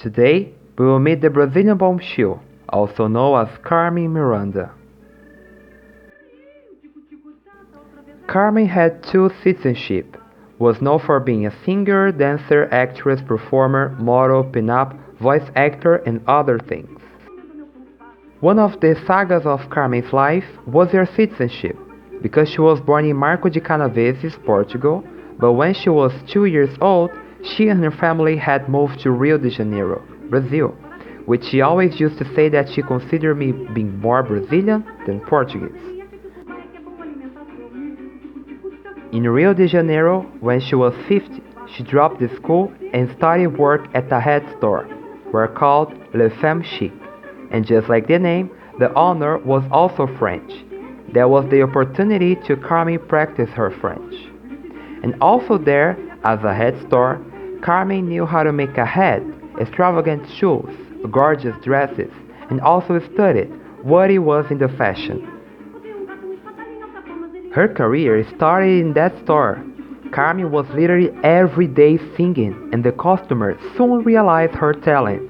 Today, we will meet the Brazilian Bombshell, also known as Carmen Miranda. Carmen had two citizenships, was known for being a singer, dancer, actress, performer, model, pin-up, voice actor, and other things. One of the sagas of Carmen's life was her citizenship, because she was born in Marco de Canaveses, Portugal, but when she was 2 years old, she and her family had moved to Rio de Janeiro, Brazil, which she always used to say that she considered me being more Brazilian than Portuguese. In Rio de Janeiro, when she was 50, she dropped the school and started work at a head store, were called Le Femme Chic, and just like the name, the owner was also French. That was the opportunity to Carmen practice her French. And also there, as a head store, Carmen knew how to make a hat, extravagant shoes, gorgeous dresses, and also studied what it was in the fashion. Her career started in that store. Carmen was literally every day singing, and the customers soon realized her talent.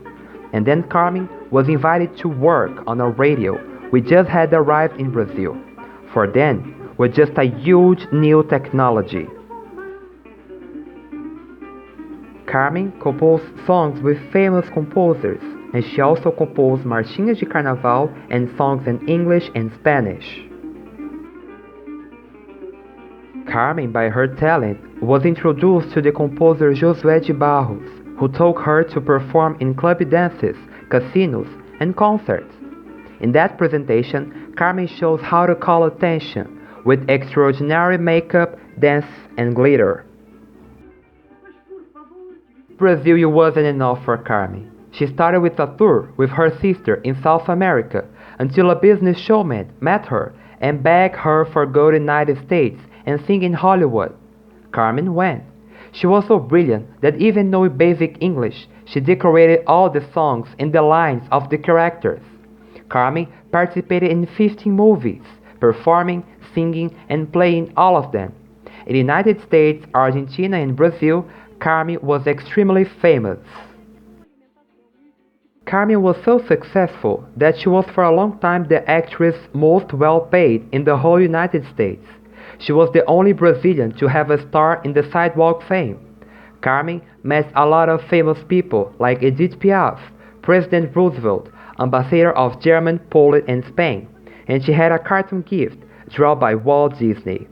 And then Carmen was invited to work on a radio which just had arrived in Brazil. For then, was just a huge new technology. Carmen composed songs with famous composers, and she also composed marchinhas de carnaval and songs in English and Spanish. Carmen, by her talent, was introduced to the composer Josué de Barros, who took her to perform in club dances, casinos, and concerts. In that presentation, Carmen shows how to call attention with extraordinary makeup, dance, and glitter. Brazil wasn't enough for Carmen. She started with a tour with her sister in South America until a business showman met her and begged her for go to the United States and sing in Hollywood. Carmen went. She was so brilliant that even knowing basic English, she decorated all the songs and the lines of the characters. Carmen participated in 15 movies, performing, singing, and playing all of them. In the United States, Argentina, and Brazil, Carmen was extremely famous. Carmen was so successful that she was for a long time the actress most well paid in the whole United States. She was the only Brazilian to have a star in the sidewalk fame. Carmen met a lot of famous people like Edith Piaf, President Roosevelt, ambassador of Germany, Poland, and Spain, and she had a cartoon gift drawn by Walt Disney.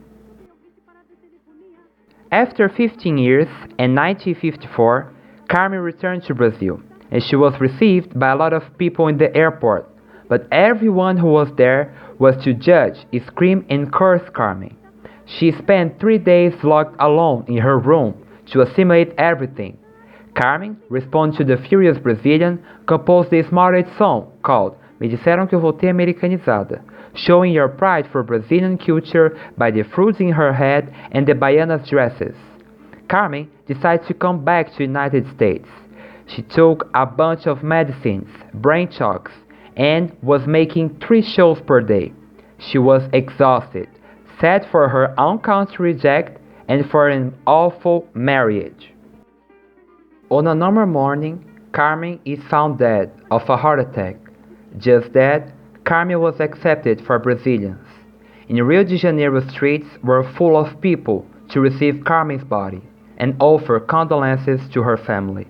After 15 years, in 1954, Carmen returned to Brazil, and she was received by a lot of people in the airport, but everyone who was there was to judge, scream, and curse Carmen. She spent 3 days locked alone in her room to assimilate everything. Carmen, responding to the furious Brazilian, composed the smartest song called Me Disseram Que Eu Voltei Americanizada, showing your pride for Brazilian culture by the fruits in her head and the baianas dresses. Carmen decided to come back to the United States. She took a bunch of medicines, brain shocks, and was making 3 shows per day. She was exhausted, sad for her own country reject and for an awful marriage. On a normal morning, Carmen is found dead of a heart attack. Just that, Carmen was accepted for Brazilians. In Rio de Janeiro, streets were full of people to receive Carmen's body and offer condolences to her family.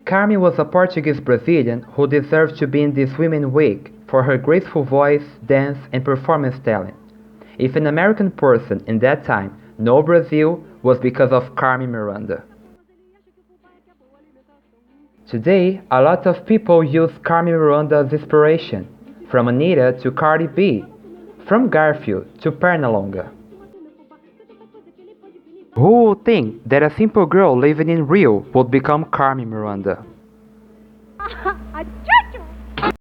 Carmen was a Portuguese Brazilian who deserved to be in this Women's Week for her graceful voice, dance, and performance talent. If an American person in that time knew Brazil, was because of Carmen Miranda. Today, a lot of people use Carmen Miranda as inspiration, from Anita to Cardi B, from Garfield to Pernalonga. Who would think that a simple girl living in Rio would become Carmen Miranda?